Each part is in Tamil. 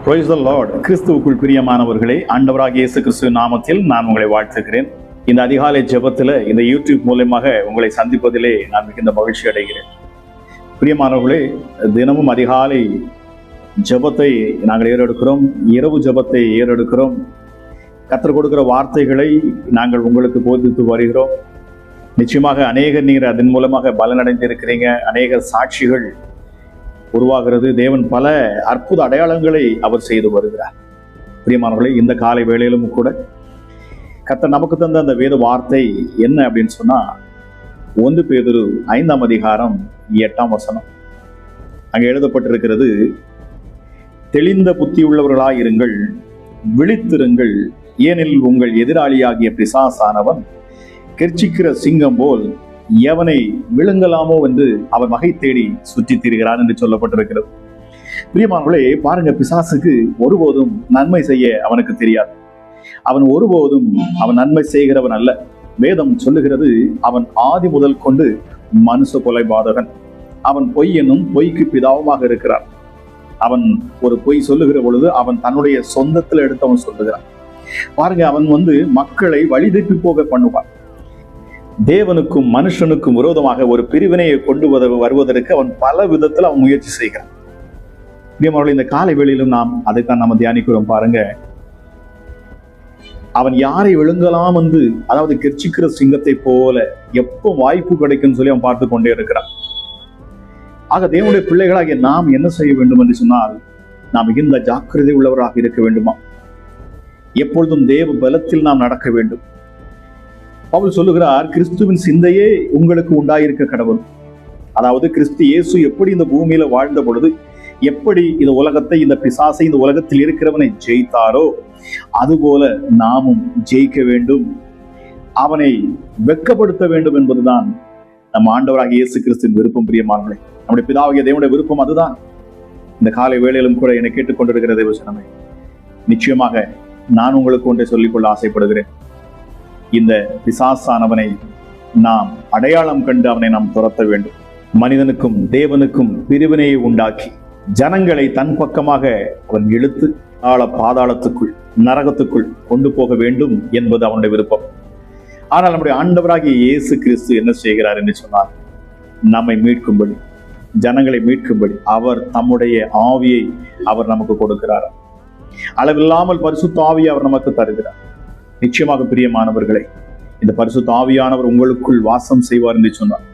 Praise the Lord. கிறிஸ்துவுக்குள் பிரியமானவர்களே, ஆண்டவராகிய இயேசு கிறிஸ்துவின் நாமத்தில் நான் உங்களை வாழ்த்துகிறேன். இந்த அதிகாலை ஜெபத்தில் இந்த யூடியூப் மூலமாக உங்களை சந்திப்பதிலே நான் மிகுந்த மகிழ்ச்சி அடைகிறேன். பிரியமானவர்களே, தினமும் அதிகாலை ஜெபத்தை நாங்கள் ஏறெடுக்கிறோம், இரவு ஜெபத்தை ஏறெடுக்கிறோம். கர்த்தர் கொடுக்கிற வார்த்தைகளை நாங்கள் உங்களுக்கு போதித்து வருகிறோம். நிச்சயமாக அநேக நீர் அதன் மூலமாக பலனடைந்திருக்கிறீங்க. அநேக சாட்சிகள் உருவாகிறது. தேவன் பல அற்புத அடையாளங்களை அவர் செய்து வருகிறார். பிரியமானவர்களே, இந்த காலை வேளையிலும் கூட கர்த்தர் நமக்கு தந்த அந்த வேத வார்த்தை என்ன அப்படின்னு சொன்னா, 1 பேதுரு 5ஆம் அதிகாரம் 8ஆம் வசனம். அங்கே எழுதப்பட்டிருக்கிறது, தெளிந்த புத்தியுள்ளவர்களாயிருங்கள், விழித்திருங்கள், ஏனெனில் உங்கள் எதிராளியாகிய பிசாசானவன் கெர்ச்சிக்கிற சிங்கம் போல் எவனை விழுங்கலாமோ என்று அவன் வகை தேடி சுற்றி திரிகிறான் என்று சொல்லப்பட்டிருக்கிறது. பிரியமானவர்களே, பாருங்க, பிசாசுக்கு ஒருபோதும் நன்மை செய்ய அவனுக்கு தெரியாது. அவன் ஒருபோதும் அவன் நன்மை செய்கிறவன் அல்ல. வேதம் சொல்லுகிறது, அவன் ஆதி முதல் கொண்டு மனுஷ கொலைபாதகன். அவன் பொய் என்னும் பொய்க்கு பிதாவுமாக இருக்கிறான். அவன் ஒரு பொய் சொல்லுகிற பொழுது அவன் தன்னுடைய சொந்தத்தில் எடுத்தவன் சொல்லுகிறான். பாருங்க, அவன் மக்களை வழிதப்பி போக பண்ணுவான். தேவனுக்கும் மனுஷனுக்கும் விரோதமாக ஒரு பிரிவினையை கொண்டு வருவதற்கு அவன் பல விதத்தில் அவன் முயற்சி செய்கிறான். இந்த காலை வேளையிலும் நாம் அதைத்தான் நம்ம தியானிக்கிறோம். பாருங்க, அவன் யாரை விழுங்கலாம் என்று, அதாவது கெர்ச்சிக்கிற சிங்கத்தை போல எப்போ வாய்ப்பு கிடைக்கும் சொல்லி அவன் பார்த்து கொண்டே இருக்கிறான். ஆக தேவனுடைய பிள்ளைகளாகிய நாம் என்ன செய்ய வேண்டும் என்று சொன்னால், நாம் மிகுந்த ஜாக்கிரதை உள்ளவராக இருக்க வேண்டுமா? எப்பொழுதும் தேவ பலத்தில் நாம் நடக்க வேண்டும். பவுல் சொல்லுகிறார், கிறிஸ்துவின் சிந்தையே உங்களுக்கு உண்டாயிருக்க கடவுள். அதாவது கிறிஸ்து இயேசு எப்படி இந்த பூமியில வாழ்ந்த பொழுது, எப்படி இந்த உலகத்தை, இந்த பிசாசை, இந்த உலகத்தில் இருக்கிறவனை ஜெயித்தாரோ அதுபோல நாமும் ஜெயிக்க வேண்டும், அவனை வெட்கப்படுத்த வேண்டும் என்பதுதான் நம்ம ஆண்டவராகிய இயேசு கிறிஸ்துவின் விருப்பம். பிரியமானவர்களே, நம்முடைய பிதாவாகிய தேவனுடைய விருப்பம் அதுதான். இந்த காலை வேளையிலும் கூட என்னை கேட்டுக்கொண்டிருக்கிற தேவசனமே, நிச்சயமாக நான் உங்களுக்கு ஒன்றை சொல்லிக்கொள்ள ஆசைப்படுகிறேன். இந்த பிசாசானவனை நாம் அடையாளம் கண்டு அவனை நாம் துரத்த வேண்டும். மனிதனுக்கும் தேவனுக்கும் பிரிவினையை உண்டாக்கி ஜனங்களை தன் பக்கமாக அவன் இழுத்து பாதாளத்துக்குள், நரகத்துக்குள் கொண்டு போக வேண்டும் என்பது அவனுடைய விருப்பம். ஆனால் நம்முடைய ஆண்டவராகிய இயேசு கிறிஸ்து என்ன செய்கிறார் என்று சொன்னார், நம்மை மீட்கும்படி, ஜனங்களை மீட்கும்படி அவர் தம்முடைய ஆவியை அவர் நமக்கு கொடுக்கிறார். அளவில்லாமல் பரிசுத்த ஆவியை அவர் நமக்கு தருகிறார். நிச்சயமாக பிரியமானவர்களே, இந்த பரிசுத்த ஆவியானவர் உங்களுக்குள் வாசம் செய்வார் என்று சொன்னார்.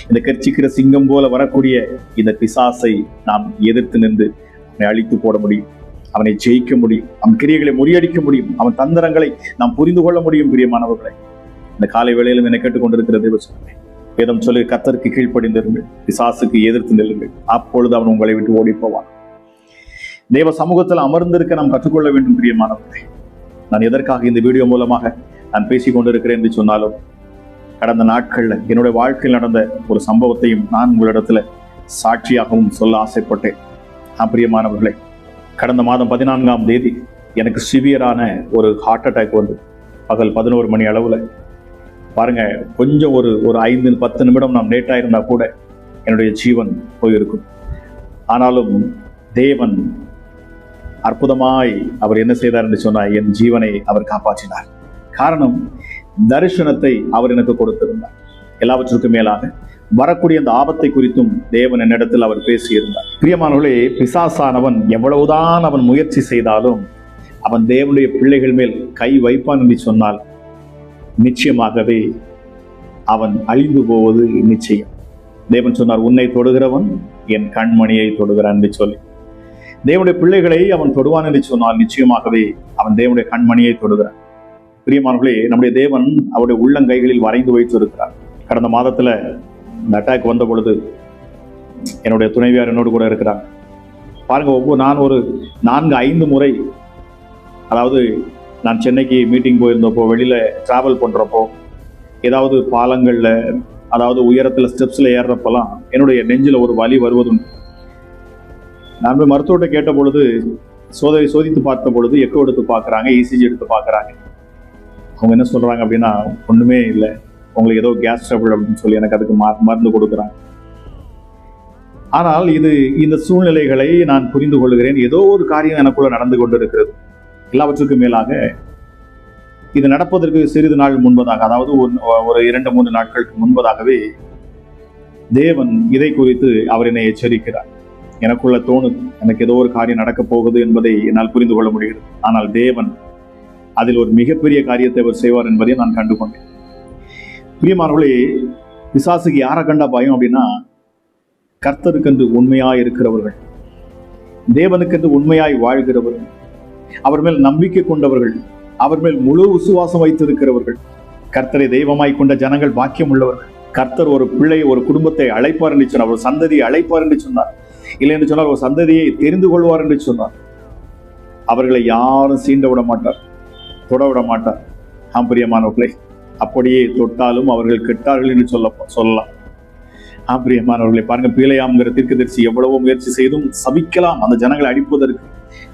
இந்த கெர்ச்சிக்கிற சிங்கம் போல வரக்கூடிய இந்த பிசாசை நாம் எதிர்த்து நின்று அவனை அழித்து போட முடியும், அவனை ஜெயிக்க முடியும், அவன் கிரியைகளை முறியடிக்க முடியும், அவன் தந்திரங்களை நாம் புரிந்து கொள்ள முடியும். பிரியமானவர்களை, இந்த காலை வேளையிலும் என்னை கேட்டுக்கொண்டிருக்கிற தேவசனமே, வேதம் சொல்லி கர்த்தருக்கு கீழ்ப்படிந்திருங்கள், பிசாசுக்கு எதிர்த்து நில்லுங்கள், அப்பொழுது அவன் உங்களை விட்டு ஓடி போவான். தேவ சமூகத்தில் அமர்ந்திருக்க நாம் கற்றுக்கொள்ள வேண்டும். பிரியமானவர்களே, நான் எதற்காக இந்த வீடியோ மூலமாக நான் பேசிக் கொண்டிருக்கிறேன் என்று சொன்னாலும், கடந்த நாட்கள்ல என்னுடைய வாழ்க்கையில் நடந்த ஒரு சம்பவத்தையும் நான் உங்களிடத்துல சாட்சியாகவும் சொல்ல ஆசைப்பட்டேன். பிரியமானவர்களே, கடந்த மாதம் 14ஆம் தேதி எனக்கு சிவியரான ஒரு ஹார்ட் அட்டாக் பகல் 11 மணி அளவுல. பாருங்க, கொஞ்சம் ஒரு 5-10 நிமிடம் நாம் லேட்டாக இருந்தா கூட என்னுடைய ஜீவன் போயிருக்கும். ஆனாலும் தேவன் அற்புதமாய் அவர் என்ன செய்தார் என்று சொன்னார், என் ஜீவனை அவர் காப்பாற்றினார். காரணம், தரிசனத்தை அவர் எனக்கு கொடுத்திருந்தார். எல்லாவற்றுக்கும் மேலாக வரக்கூடிய அந்த ஆபத்தை குறித்தும் தேவன் என்னிடத்தில் அவர் பேசியிருந்தார். பிரியமானவர்களே, பிசாசானவன் எவ்வளவுதான் அவன் முயற்சி செய்தாலும் அவன் தேவனுடைய பிள்ளைகள் மேல் கை வைப்பான் என்று சொன்னால் நிச்சயமாகவே அவன் அழிந்து போவது நிச்சயம். தேவன் சொன்னார், உன்னை தொடுகிறவன் என் கண்மணியை தொடுகிறான் என்று சொல்லி. தேவனுடைய பிள்ளைகளை அவன் தொடுவான் என்று சொன்னால் நிச்சயமாகவே அவன் தேவனுடைய கண்மணியை தொடுகிறான். பிரியமானவர்களே, நம்முடைய தேவன் அவருடைய உள்ளங்கைகளில் வரைந்து வைத்து இருக்கிறார். கடந்த மாதத்துல இந்த அட்டாக் வந்த பொழுது என்னுடைய துணைவியார் என்னோடு கூட இருக்கிறாங்க. பாருங்க, நான் ஒரு 4-5 முறை, அதாவது நான் சென்னைக்கு மீட்டிங் போயிருந்தப்போ, வெளியில டிராவல் பண்றப்போ, ஏதாவது பாலங்கள்ல, அதாவது உயரத்துல ஸ்டெப்ஸ்ல ஏறுறப்பெல்லாம் என்னுடைய நெஞ்சில ஒரு வலி வருவதும். நான் போய் மருத்துவர்கிட்ட கேட்ட பொழுது, சோதித்து பார்த்த பொழுது எக்கோ எடுத்து பார்க்குறாங்க, இசிஜி எடுத்து பார்க்குறாங்க. அவங்க என்ன சொல்றாங்க அப்படின்னா, ஒன்றுமே இல்லை, உங்களுக்கு ஏதோ கேஸ் ட்ரபிள் அப்படின்னு சொல்லி எனக்கு அதுக்கு மருந்து கொடுக்குறாங்க. ஆனால் இந்த சூழ்நிலைகளை நான் புரிந்து கொள்கிறேன். ஏதோ ஒரு காரியம் எனக்குள்ள நடந்து கொண்டிருக்கிறது. எல்லாவற்றுக்கும் மேலாக இது நடப்பதற்கு சிறிது நாள் முன்பதாக, அதாவது ஒரு 2-3 நாட்களுக்கு முன்பதாகவே தேவன் இதை குறித்து அவர் என்னை எச்சரிக்கிறார். எனக்குள்ள தோணுது, எனக்கு ஏதோ ஒரு காரியம் நடக்கப் போகுது என்பதை என்னால் புரிந்து கொள்ள முடிகிறது. ஆனால் தேவன் அதில் ஒரு மிகப்பெரிய காரியத்தை அவர் செய்வார் என்பதை நான் கண்டுகொண்டேன். பிரியமானவர்களே, பிசாசுக்கு யாரை கண்டா பயம் அப்படின்னா, கர்த்தருக்கென்று உண்மையாய் இருக்கிறவர்கள், தேவனுக்கென்று உண்மையாய் வாழ்கிறவர்கள், அவர் மேல் நம்பிக்கை கொண்டவர்கள், அவர் மேல் முழு விசுவாசம் வைத்திருக்கிறவர்கள், கர்த்தரை தெய்வமாய் கொண்ட ஜனங்கள் பாக்கியம் உள்ளவர்கள். கர்த்தர் ஒரு பிள்ளை, ஒரு குடும்பத்தை அழைப்பார் என்று சொன்னார், ஒரு சந்ததியை அழைப்பார் என்று சொன்னார், இல்லை என்று சொன்னால் ஒரு சந்ததியை தெரிந்து கொள்வார் என்று சொன்னார். அவர்களை யாரும் சீண்ட விட மாட்டார், தொட விட மாட்டார். பிரியமானவர்களே, அப்படியே தொட்டாலும் அவர்கள் கெட்டார்கள் என்று சொல்லலாம். பிரியமானவர்களை பாருங்க, பிலேயாம்ங்கிற தீர்க்கதரிசி எவ்வளவோ முயற்சி செய்தும் சபிக்கலாம், அந்த ஜனங்களை அடிப்பதற்கு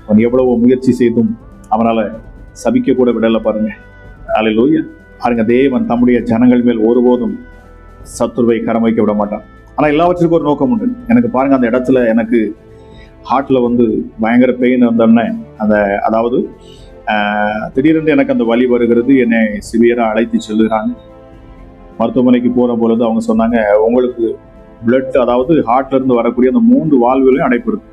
அவன் எவ்வளவோ முயற்சி செய்தும் அவனால சபிக்க கூட விடல. பாருங்க, அல்லேலூயா. பாருங்க, தேவன் தம்முடைய ஜனங்கள் மேல் ஒருபோதும் சத்துருவை கரம் வைக்க விட மாட்டான். ஆனா எல்லாவற்றுக்கும் ஒரு நோக்கம் உண்டு. எனக்கு பாருங்க, அந்த இடத்துல எனக்கு ஹார்ட்ல பயங்கர பெயின் வந்தோடனே, அதாவது திடீரென்று எனக்கு அந்த வலி வருகிறது. என்னை சிவியரா அழைத்து செல்லுகிறாங்க. மருத்துவமனைக்கு போற பொழுது அவங்க சொன்னாங்க, உங்களுக்கு பிளட், அதாவது ஹார்ட்ல இருந்து வரக்கூடிய அந்த 3 வால்வுலையும் அடைப்பு இருக்கு.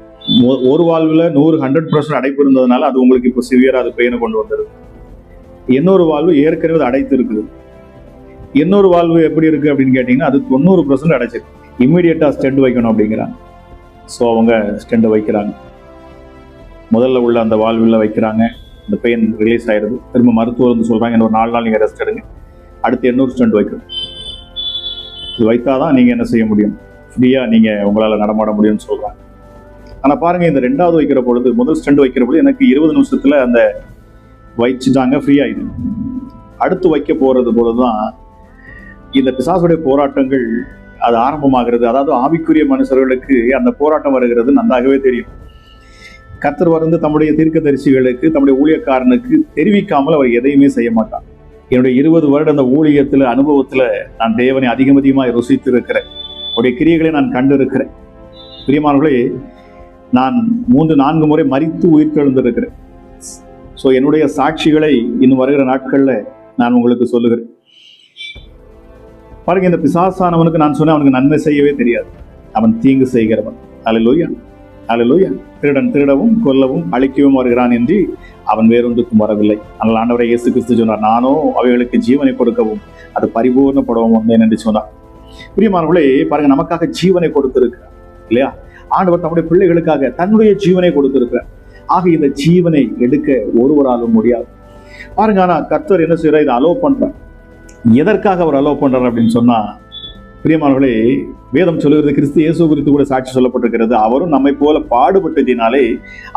ஒரு வால்வுல 100% அடைப்பு இருந்ததுனால அது உங்களுக்கு இப்போ சிவியரா அது பெயினை கொண்டு வந்துருது. இன்னொரு வால்வு ஏற்கனவே அடைத்து இருக்குது. இன்னொரு வால்வு எப்படி இருக்கு அப்படின்னு கேட்டீங்கன்னா, அது 90% அடைச்சிருக்கு. இம்மிடியட்டா ஸ்டெண்ட் வைக்கணும் அப்படிங்கிறாங்க. ஸோ அவங்க ஸ்டெண்ட் வைக்கிறாங்க. முதல்ல உள்ள அந்த வால்வில் வைக்கிறாங்க. இந்த பெயின் ரிலீஸ் ஆயிடுது. திரும்ப மருத்துவர் சொல்றாங்க, இன்னொரு 4 நாள் நீங்க ரெஸ்ட் எடுங்க, அடுத்து 800 ஸ்டெண்ட் வைக்கணும். இது வைத்தாதான் நீங்க என்ன செய்ய முடியும், ஃப்ரீயா நீங்க உங்களால நடமாட முடியும்னு சொல்றாங்க. ஆனா பாருங்க, இந்த 2வது வைக்கிற பொழுது, முதல் ஸ்டெண்ட் வைக்கிற பொழுது எனக்கு 20 நிமிஷத்துல அந்த வச்சுட்டாங்க, ஃப்ரீ ஆயிடுது. அடுத்து வைக்க போறது பொழுதுதான் இந்த பிசாசுடைய போராட்டங்கள் அது ஆரம்பமாகிறது. அதாவது ஆவிக்குரிய மனுஷர்களுக்கு அந்த போராட்டம் வருகிறது நன்றாகவே தெரியும். கர்த்தர் தம்முடைய தீர்க்கதரிசிகளுக்கு, தம்முடைய ஊழியக்காரனுக்கு தெரிவிக்காமல் அவர் எதையுமே செய்ய மாட்டார். என்னுடைய 20 வருட அந்த ஊழியத்துல, அனுபவத்துல நான் தேவனை அதிகமாக ருசித்து இருக்கிறேன். அவருடைய கிரியைகளை நான் கண்டு இருக்கிறேன். பிரியமானவர்களே, நான் 3-4 முறை மரித்து உயிர் தெழுந்திருக்கிறேன். ஸோ என்னுடைய சாட்சிகளை இன்னும் வருகிற நாட்கள்ல நான் உங்களுக்கு சொல்லுகிறேன். பாருங்க, இந்த பிசாசானவனுக்கு நான் சொன்னேன், அவனுக்கு நன்மை செய்யவே தெரியாது. அவன் தீங்கு செய்கிறவன். அல்லேலூயா, அல்லேலூயா. திருடன் திருடவும் கொல்லவும் அழிக்கவும் வருகிறான் என்று அவன் வேறொன்றுக்கும் வரவில்லை. ஆனால் ஆண்டவரை இயேசு கிறிஸ்து சொன்னார், நானோ அவைகளுக்கு ஜீவனை கொடுக்கவும் அது பரிபூர்ணப்படவும் வந்தேன் என்று சொன்னார். பிரியமானவர்களே, பாருங்க, நமக்காக ஜீவனை கொடுத்திருக்கிறார் இல்லையா? ஆண்டவர் தம்முடைய பிள்ளைகளுக்காக தன்னுடைய ஜீவனை கொடுத்திருக்கிறார். ஆக இந்த ஜீவனை எடுக்க ஒருவராலும் முடியாது. பாருங்க, ஆனா கர்த்தர் என்ன செய்யறார், இதை அலோவ் பண்றார். எதற்காக அவர் அலோவ் பண்றார் அப்படின்னு சொன்னா, பிரியமானவர்களே, வேதம் சொல்லுகிறது, கிறிஸ்து இயேசு குறித்து கூட சாட்சி சொல்லப்பட்டிருக்கிறது, அவரும் நம்மை போல பாடுபட்டதினாலே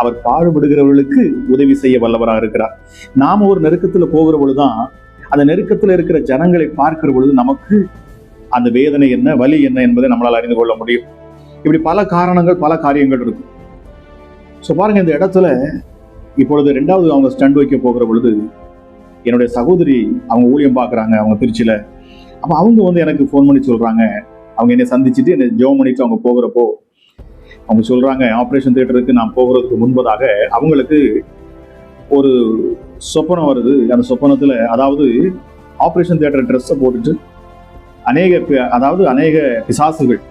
அவர் பாடுபடுகிறவர்களுக்கு உதவி செய்ய வல்லவராக இருக்கிறார். நாம ஒரு நெருக்கத்துல போகிற பொழுதுதான், அந்த நெருக்கத்துல இருக்கிற ஜனங்களை பார்க்கிற பொழுது நமக்கு அந்த வேதனை என்ன, வலி என்ன என்பதை நம்மளால் அறிந்து கொள்ள முடியும். இப்படி பல காரணங்கள், பல காரியங்கள் இருக்கும். ஸோ பாருங்க, இந்த இடத்துல இப்பொழுது 2வது அவங்க ஸ்டண்ட் வைக்க போகிற பொழுது, என்னுடைய சகோதரி அவங்க ஊழியம் பார்க்குறாங்க, அவங்க திருச்சியில. அப்போ அவங்க எனக்கு ஃபோன் பண்ணி சொல்றாங்க, அவங்க என்னை சந்திச்சுட்டு என்னை ஜெபம் பண்ணிட்டு அவங்க போகிறப்போ அவங்க சொல்றாங்க, ஆப்ரேஷன் தியேட்டருக்கு நான் போகிறதுக்கு முன்பதாக அவங்களுக்கு ஒரு சொப்பனம் வருது. அந்த சொப்பனத்துல, அதாவது ஆப்ரேஷன் தியேட்டர் ட்ரெஸ்ஸை போட்டுட்டு அநேக பிசாசுகள்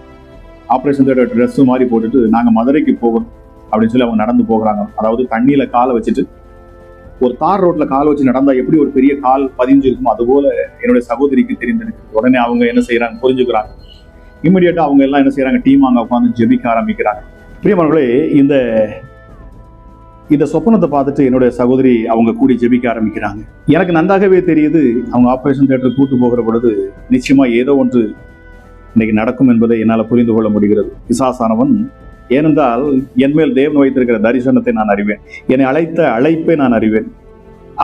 ஆப்ரேஷன் தியேட்டர் ட்ரெஸ் மாதிரி போட்டுட்டு நாங்க மதுரைக்கு போகணும் அப்படின்னு சொல்லி அவங்க நடந்து போகிறாங்க. அதாவது தண்ணியில காலை வச்சுட்டு, ஒரு தார் ரோட்ல கால் வச்சு நடந்தா எப்படி ஒரு பெரிய கால் பதிஞ்சு இருக்கும், அதுபோல என்னுடைய சகோதரிக்கு தெரிந்திருக்கு. உடனே அவங்க என்ன செய்யறாங்க, புரிஞ்சுக்கிறாங்க. இம்மிடியட்டா அவங்க எல்லாம் என்ன செய்யறாங்க, டீம் அங்க உட்காந்து ஜெபிக்க ஆரம்பிக்கிறாங்க. பிரியமானவர்களே, இந்த சொப்பனத்தை பார்த்துட்டு என்னுடைய சகோதரி அவங்க கூடி ஜெபிக்க ஆரம்பிக்கிறாங்க. எனக்கு நன்றாகவே தெரியுது, அவங்க ஆபரேஷன் தியேட்டர் கூட்டு போகிற பொழுது நிச்சயமா ஏதோ ஒன்று இன்னைக்கு நடக்கும் என்பதை என்னால் புரிந்து கொள்ள முடிகிறது. பிசாசானவன், ஏனென்றால் என் மேல் தேவன் வைத்திருக்கிற தரிசனத்தை நான் அறிவேன், என்னை அழைத்த அழைப்பை நான் அறிவேன்,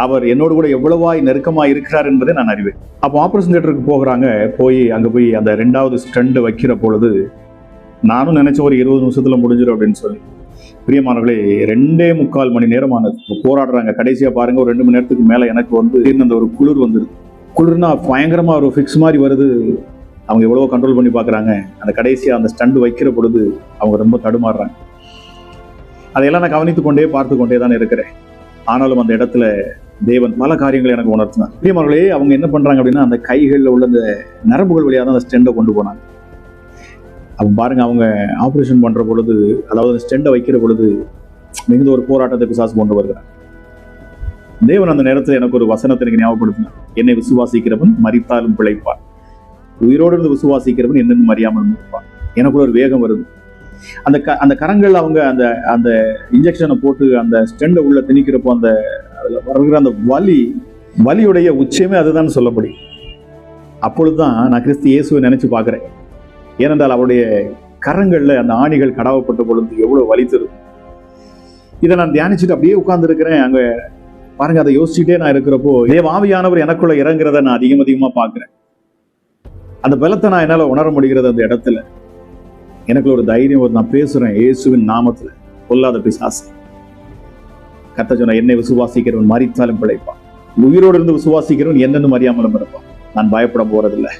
அவர் என்னோடு கூட எவ்வளவாய் நெருக்கமாக இருக்கிறார் என்பதை நான் அறிவேன். அப்போ ஆபரேஷன் தியேட்டருக்கு போகிறாங்க. அங்கே போய் அந்த 2வது ஸ்டண்ட் வைக்கிற பொழுது நானும் நினைச்ச ஒரு 20 நிமிஷத்துல முடிஞ்சிடும் அப்படின்னு சொல்லி. பிரியமானவர்களே, 2.25 மணி நேரமானது போராடுறாங்க. கடைசியா பாருங்க, ஒரு 2 மணி நேரத்துக்கு மேல எனக்கு அந்த ஒரு குளிர் வந்துருது. குளிர்னா பயங்கரமா ஒரு ஃபிக்ஸ் மாதிரி வருது. அவங்க எவ்வளவோ கண்ட்ரோல் பண்ணி பார்க்குறாங்க. அந்த கடைசியாக அந்த ஸ்டண்ட் வைக்கிற பொழுது அவங்க ரொம்ப தடுமாறுறாங்க. அதையெல்லாம் நான் கவனித்து கொண்டே பார்த்து கொண்டே தான் இருக்கிறேன். ஆனாலும் அந்த இடத்துல தேவன் பல காரியங்களை எனக்கு உணர்த்தினார். பிரியமானவர்களே, அவங்க என்ன பண்றாங்க அப்படின்னா, அந்த கைகளில் உள்ள அந்த நரம்புகள் வழியாக தான் அந்த ஸ்டெண்டை கொண்டு போனாங்க. அப்போ பாருங்க, அவங்க ஆப்ரேஷன் பண்ற பொழுது, அதாவது ஸ்டெண்டை வைக்கிற பொழுது மிகுந்த ஒரு போராட்டத்தை பிசாசு கொண்டு வருகிறார். தேவன் அந்த நேரத்தில் எனக்கு ஒரு வசனத்தை எனக்கு ஞாபகப்படுத்தினார். என்னை விசுவாசிக்கிறவன் மரித்தாலும் பிழைப்பான், உயிரோடு இருந்து விசுவாசிக்கிறவன் என்னென்னு மறியாமல் இருப்பான். எனக்குள்ள ஒரு வேகம் வருது. அந்த கரங்கள் அவங்க அந்த அந்த இன்ஜெக்ஷனை போட்டு அந்த ஸ்டெண்டை உள்ள திணிக்கிறப்போ அந்த வருகிற அந்த வலியுடைய உச்சமே அதுதான் சொல்லப்படி. அப்பொழுதுதான் நான் கிறிஸ்து இயேசுவை நினைச்சு பார்க்கிறேன். ஏனென்றால் அவருடைய கரங்கள்ல அந்த ஆணிகள் கடவப்பட்ட பொழுது எவ்வளவு வலித்திருக்கும். இதை நான் தியானிச்சுட்டு அப்படியே உட்கார்ந்து இருக்கிறேன். அங்க பாருங்க, அதை யோசிச்சுட்டே நான் இருக்கிறப்போ தேவ ஆவியானவர் எனக்குள்ள இறங்குறத நான் அதிகமா பார்க்கிறேன். அந்த பலத்தை நான் என்னால உணர முடிகிறது. அந்த இடத்துல எனக்குள்ள ஒரு தைரியம், நான் பேசுறேன் இயேசுவின் நாமத்துல, கொல்லாத பிசாசு. கர்த்தர் சொன்ன, என்னை விசுவாசிக்கிறவன் மரித்தாலும் பிழைப்பான், உயிரோடு இருந்து விசுவாசிக்கிறவன் என்னென்னு அறியாமலும் இருப்பான். நான் பயப்பட போறதில்லை.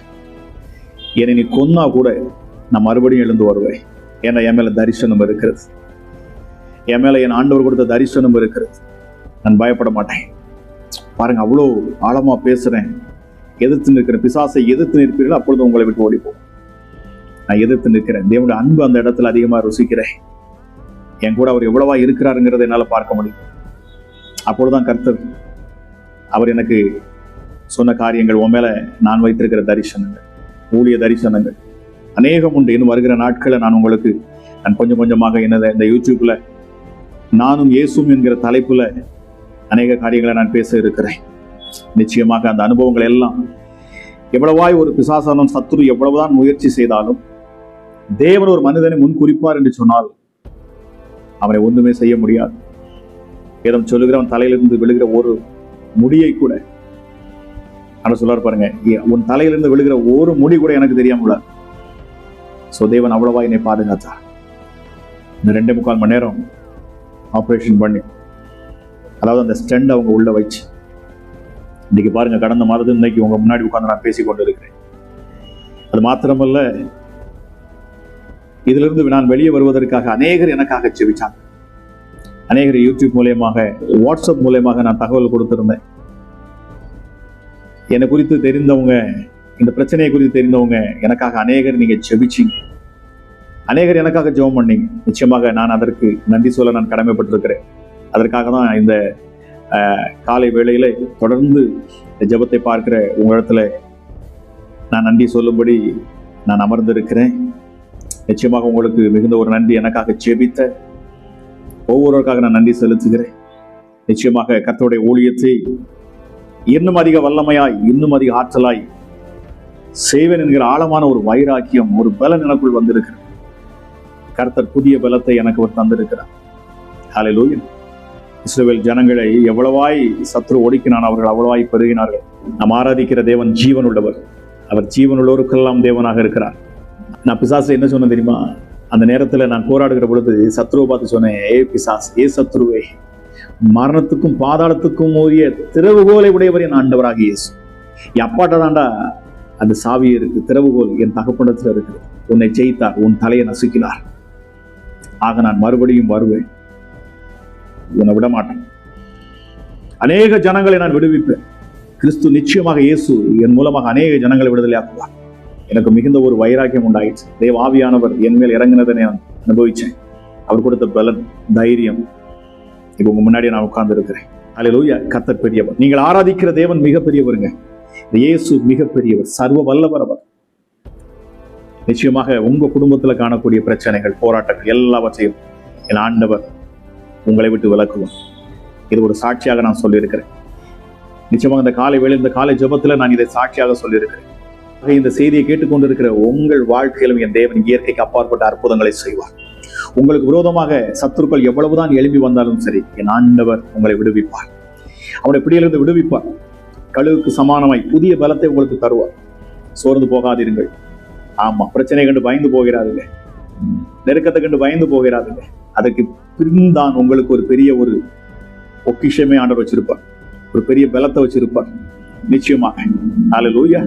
என்னை நீ கொன்னா கூட நான் மறுபடியும் எழுந்து வருவேன். ஏன்னா என் மேல தரிசனம் இருக்கிறது, என் மேல என் ஆண்டவர் கொடுத்த தரிசனம் இருக்கிறது. நான் பயப்பட மாட்டேன். பாருங்க, அவ்வளோ ஆழமா பேசுறேன். எதிர்த்து நிற்கிற பிசாசை எதிர்த்து நிற்பீர்கள், அப்பொழுது உங்களை விட்டு ஓடிப்போம். நான் எதிர்த்து நிற்கிறேன். தேவனுடைய அன்பு அந்த இடத்துல அதிகமா ருசிக்கிறேன். என் கூட அவர் எவ்வளவா இருக்கிறாருங்கிறத என்னால பார்க்க முடியும். அப்பொழுதுதான் கர்த்தர் அவர் எனக்கு சொன்ன காரியங்கள், உன் மேல நான் வைத்திருக்கிற தரிசனங்கள், ஊழிய தரிசனங்கள் அநேகம் உண்டு. இன்னும் வருகிற நாட்களை நான் உங்களுக்கு கொஞ்சம் கொஞ்சமாக இந்த யூடியூப்ல நானும் இயேசுவும் என்கிற தலைப்புல அநேக காரியங்களை நான் பேச இருக்கிறேன். நிச்சயமாக அந்த அனுபவங்கள் எல்லாம், எவ்வளவாய் ஒரு பிசாசான சத்துரு எவ்வளவுதான் முயற்சி செய்தாலும் தேவன் ஒரு மனிதனை முன் குறிப்பார் என்று சொன்னால் அவனை ஒன்றுமே செய்ய முடியாது. வேதம் சொல்லுகிறவன் தலையிலிருந்து விழுகிற ஒரு முடியை கூட, ஆனா சொல்றாரு பாருங்க, உன் தலையிலிருந்து விழுகிற ஒரு முடி கூட எனக்கு தெரியாம. சோ தேவன் அவ்வளவா என்னை பாதுகாத்தார். இந்த 2.25 மணி நேரம் ஆபரேஷன் பண்ணி, அதாவது அந்த ஸ்டெண்ட் அவங்க உள்ள வச்சு, இன்னைக்கு பாருங்க, கடந்த மாதத்து இன்னைக்கு உங்க முன்னாடி உட்கார்ந்து நான் பேசிக் கொண்டு இருக்கிறேன். அது மாத்திரமல்ல, இதுல இருந்து நான் வெளியே வருவதற்காக அநேகர் எனக்காக செபிச்சாங்க. அநேகர் யூடியூப் மூலயமாக, வாட்ஸ்அப் மூலயமாக நான் தகவல் கொடுத்திருந்தேன். என்னை குறித்து தெரிந்தவங்க, இந்த பிரச்சனையை குறித்து தெரிந்தவங்க எனக்காக அநேகர் நீங்க செபிச்சிங்க, அநேகர் எனக்காக ஜெபம் பண்ணீங்க. நிச்சயமாக நான் அதற்கு நன்றி சொல்ல நான் கடமைப்பட்டிருக்கிறேன். அதற்காக தான் இந்த காலை வேளையில தொடர்ந்து ஜெபத்தை பார்க்கிற உங்களிடத்துல நான் நன்றி சொல்லும்படி நான் அமர்ந்திருக்கிறேன். நிச்சயமாக உங்களுக்கு மிகுந்த ஒரு நன்றி. எனக்காக ஜெபித்த ஒவ்வொருவருக்காக நான் நன்றி செலுத்துகிறேன். நிச்சயமாக கர்த்தருடைய ஊழியத்தை இன்னும் அதிக வல்லமையாய், இன்னும் அதிக ஆற்றலாய் செய்வேன் என்கிற ஆழமான ஒரு வைராக்கியம், ஒரு பலன் எனக்குள் வந்திருக்கிறது. கர்த்தர் புதிய பலத்தை எனக்கு அவர் தந்திருக்கிறார். ஹல்லேலூயா. இஸ்ரவேல் ஜனங்களை எவ்வளவாய் சத்ரு ஒடுக்கினான், அவர்கள் அவ்வளவாய் பெருகினார்கள். நாம் ஆராதிக்கிற தேவன் ஜீவன் உள்ளவர். அவர் ஜீவனுள்ளவருக்கெல்லாம் தேவனாக இருக்கிறார். நான் பிசாசு என்ன சொன்னேன் தெரியுமா? அந்த நேரத்துல நான் போராடுகிற பொழுது சத்ருவை பார்த்து சொன்னேன், ஏ பிசாஸ், ஏ சத்ருவே, மரணத்துக்கும் பாதாளத்துக்கும் உரிய திறவுகோலை உடையவர் என் ஆண்டவராக இயேசு. என் அப்பாட்ட தாண்டா அந்த சாவி இருக்கு, திறவுகோல் என் தகப்பனத்துல இருக்கு. உன்னை ஜெயித்தார், உன் தலையை நசுக்கினார். ஆக நான் மறுபடியும் வருவேன், உன்னை விட மாட்டேன். அநேக ஜனங்களை நான் விடுவிப்பேன். கிறிஸ்து நிச்சயமாக, இயேசு என் மூலமாக அநேக ஜனங்களை விடுதலையாக்குவார். எனக்கு மிகுந்த ஒரு வைராக்கியம் உண்டாயிடுச்சு. தேவ ஆவியானவர் என் மேல் இறங்கினதை நான் அனுபவிச்சேன். அவர் கொடுத்த பலன், தைரியம். இப்ப உங்க முன்னாடி நான் உட்கார்ந்து இருக்கிறேன். அல்லேலூயா. கர்த்தர் பெரியவர். நீங்கள் ஆராதிக்கிற தேவன் மிக பெரியவருங்க. இயேசு மிக பெரியவர், சர்வ வல்லவர் அவர். நிச்சயமாக உங்க குடும்பத்துல காணக்கூடிய பிரச்சனைகள், போராட்டங்கள் எல்லாவற்றையும் என் ஆண்டவர் உங்களை விட்டு விலக்குவார். இது ஒரு சாட்சியாக நான் சொல்லியிருக்கிறேன். நிச்சயமாக இந்த காலை வேளை, இந்த காலை ஜெபத்துல நான் இதை சாட்சியாக சொல்லியிருக்கிறேன். இந்த செய்தியை கேட்டுக்கொண்டிருக்கிற உங்கள் வாழ்க்கையிலும் என் தேவன் இயற்கைக்கு அப்பாற்பட்ட அற்புதங்களை செய்வார். உங்களுக்கு விரோதமாக சத்துருக்கள் எவ்வளவுதான் எழுப்பி வந்தாலும் சரி, என் ஆண்டவர் உங்களை விடுவிப்பார். அவருடைய பிடியிலிருந்து விடுவிப்பார். கழுவுக்கு சமானமாய் புதிய பலத்தை உங்களுக்கு தருவார். சோர்ந்து போகாதீர்கள். ஆமா, பிரச்சனை கண்டு பயந்து போகிறாருங்க, நெருக்கத்தை கண்டு பயந்து போகிறாருங்க. அதற்கு பின்தான் உங்களுக்கு ஒரு பெரிய ஒரு பொக்கிஷமே ஆண்டவர் வச்சிருப்பார், ஒரு பெரிய பலத்தை வச்சிருப்பார். நிச்சயமாக. அல்லேலூயா.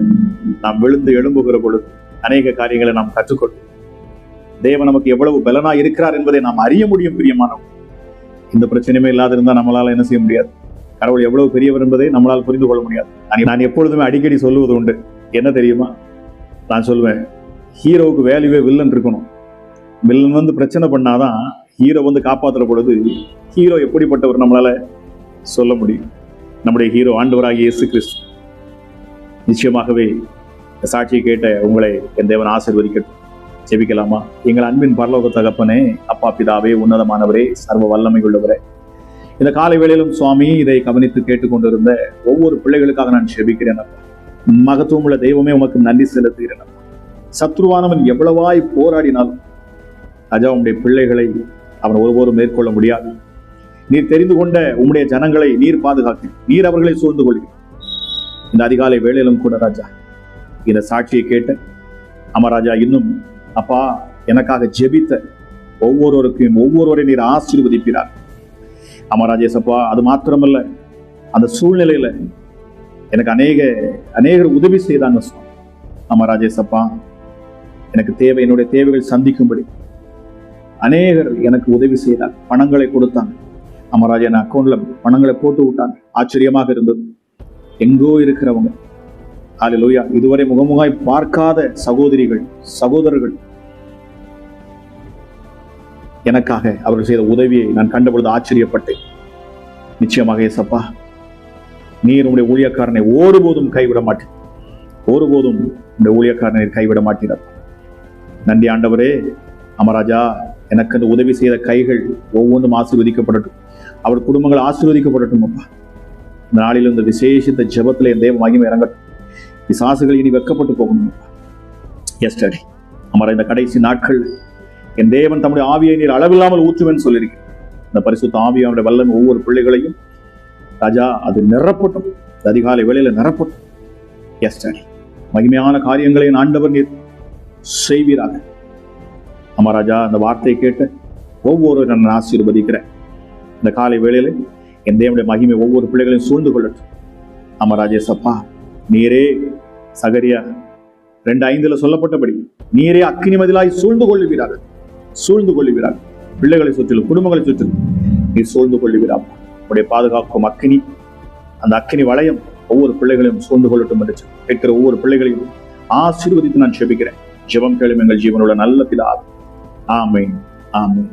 நாம் விழுந்து எழும்புகிற பொழுது அநேக காரியங்களை நாம் கற்றுக்கொள்ளும். தேவன் நமக்கு எவ்வளவு பலனா இருக்கிறார் என்பதை நாம் அறிய முடியும். பிரியமானவர்கள், இந்த பிரச்சனையுமே இல்லாதிருந்தா நம்மளால என்ன செய்ய முடியாது. கடவுள் எவ்வளவு பெரியவர் என்பதை நம்மளால் புரிந்து கொள்ள முடியாது. நான் எப்பொழுதுமே அடிக்கடி சொல்லுவது உண்டு. என்ன தெரியுமா? நான் சொல்லுவேன், ஹீரோவுக்கு வேல்யூவே வில்லன் இருக்கணும். வில்லன் பிரச்சனை பண்ணாதான் ஹீரோ காப்பாற்றுற பொழுது ஹீரோ எப்படிப்பட்டவர் நம்மளால சொல்ல முடியும். நம்முடைய ஹீரோ ஆண்டவராகிய இயேசு கிறிஸ்து. நிச்சயமாகவே சாட்சியை கேட்ட உங்களை என் தேவன் ஆசீர்வதிக்கட்டும். ஜெபிக்கலாமா? எங்கள் அன்பின் பரலோக தகப்பனே, அப்பா பிதாவே, உன்னதமானவரே, சர்வ வல்லமை உள்ளவரே, இந்த காலை வேளையிலும் சுவாமி இதை கவனித்து கேட்டுக்கொண்டிருந்த ஒவ்வொரு பிள்ளைகளுக்காக நான் ஜெபிக்கிறேன். மகத்துவம் உள்ள தெய்வமே, உமக்கு நன்றி செலுத்துகிறேன். சத்ருவானவன் எவ்வளவாய் போராடினாலும் ராஜா, உம்முடைய பிள்ளைகளை அவன் ஒருபோதும் மேற்கொள்ள முடியாது. நீர் தெரிந்து கொண்ட உம்முடைய ஜனங்களை நீர் பாதுகாத்து நீர் அவர்களை சூழ்ந்து கொள்கிறீர். இந்த அதிகாலை வேளையிலும் கூட ராஜா, இந்த சாட்சியை கேட்ட அமராஜா, இன்னும் அப்பா எனக்காக ஜெபித்த ஒவ்வொருவரை நீர் ஆசீர்வதிக்கிறார். அமராஜேசப்பா, அது மாத்திரமல்ல, அந்த சூழ்நிலையில எனக்கு அநேகர் உதவி செய்தாங்க. அமராஜேசப்பா, எனக்கு என்னுடைய தேவைகள் சந்திக்கும்படி அநேகர் எனக்கு உதவி செய்தாங்க, பணங்களை கொடுத்தாங்க. அமராஜா, என் அக்கௌண்ட்ல பணங்களை போட்டு விட்டாங்க. ஆச்சரியமாக இருந்தது. எங்கோ இருக்கிறவங்க, ஹல்லேலூயா, இதுவரை முகமுகாய் பார்க்காத சகோதரிகள் சகோதரர்கள் எனக்காக அவர்கள் செய்த உதவியை நான் கண்டபொழுது ஆச்சரியப்பட்டேன். நிச்சயமாக ஏசப்பா, நீர் உங்களுடைய ஊழியக்காரனை ஒருபோதும் கைவிட மாட்டேன். ஒருபோதும் இந்த ஊழியக்காரனை கைவிட மாட்டீர். நன்றி ஆண்டவரே. அமராஜா, எனக்கு அந்த உதவி செய்த கைகள் ஒவ்வொன்றும் ஆசீர்வதிக்கப்படட்டும். அவர் குடும்பங்கள் ஆசீர்வதிக்கப்படட்டும். அப்பா, இந்த நாளில் இந்த விசேஷித்த ஜெபத்தில் என் தேவ மகிமை இறங்கட்டும். பிசாசுகள் இனி வெட்கப்பட்டு போகணும். எஸ்டர்டே அமரா, இந்த கடைசி நாட்கள் என் தேவன் தம்முடைய ஆவியை நீர் அளவில்லாமல் ஊற்றுவேன்னு சொல்லியிருக்கிறேன். இந்த பரிசுத்த ஆவியானுடைய வல்லமை ஒவ்வொரு பிள்ளைகளையும் ராஜா அது நிரப்பட்டும். அதிகாலை வேளையில நிரப்பட்டும். எஸ்டர்டே மகிமையான காரியங்களை ஆண்டவர் நீர் செய்வீராக. அமராஜா, அந்த வார்த்தையை கேட்டு ஒவ்வொரு நான் ஆசீர்வதிக்கிறேன். இந்த காலை வேளையில என் தேவனுடைய மகிமை ஒவ்வொரு பிள்ளைகளையும் சூழ்ந்து கொள்ளட்டும். அமராஜேசப்பா, நீரே சகரியா 2:5 சொல்லப்பட்டபடி நீரே அக்கினி மதிலாய் சூழ்ந்து கொள்ளுவீராக. பிள்ளைகளை சுற்றிலும் குடும்பங்களை சுற்றிலும் நீர் சூழ்ந்து கொள்ளுவீராக. உடைய பாதுகாக்கும் அக்கினி, அந்த அக்கினி வளையம் ஒவ்வொரு பிள்ளைகளையும் சூழ்ந்து கொள்ளட்டும் என்று கேட்கிற ஒவ்வொரு பிள்ளைகளையும் ஆசீர்வதித்து நான் ஜெபிக்கிறேன். ஜெபம் கேளும் எங்கள் ஜீவனுள்ள நல்ல பிதாவே. ஆமென், ஆமென்.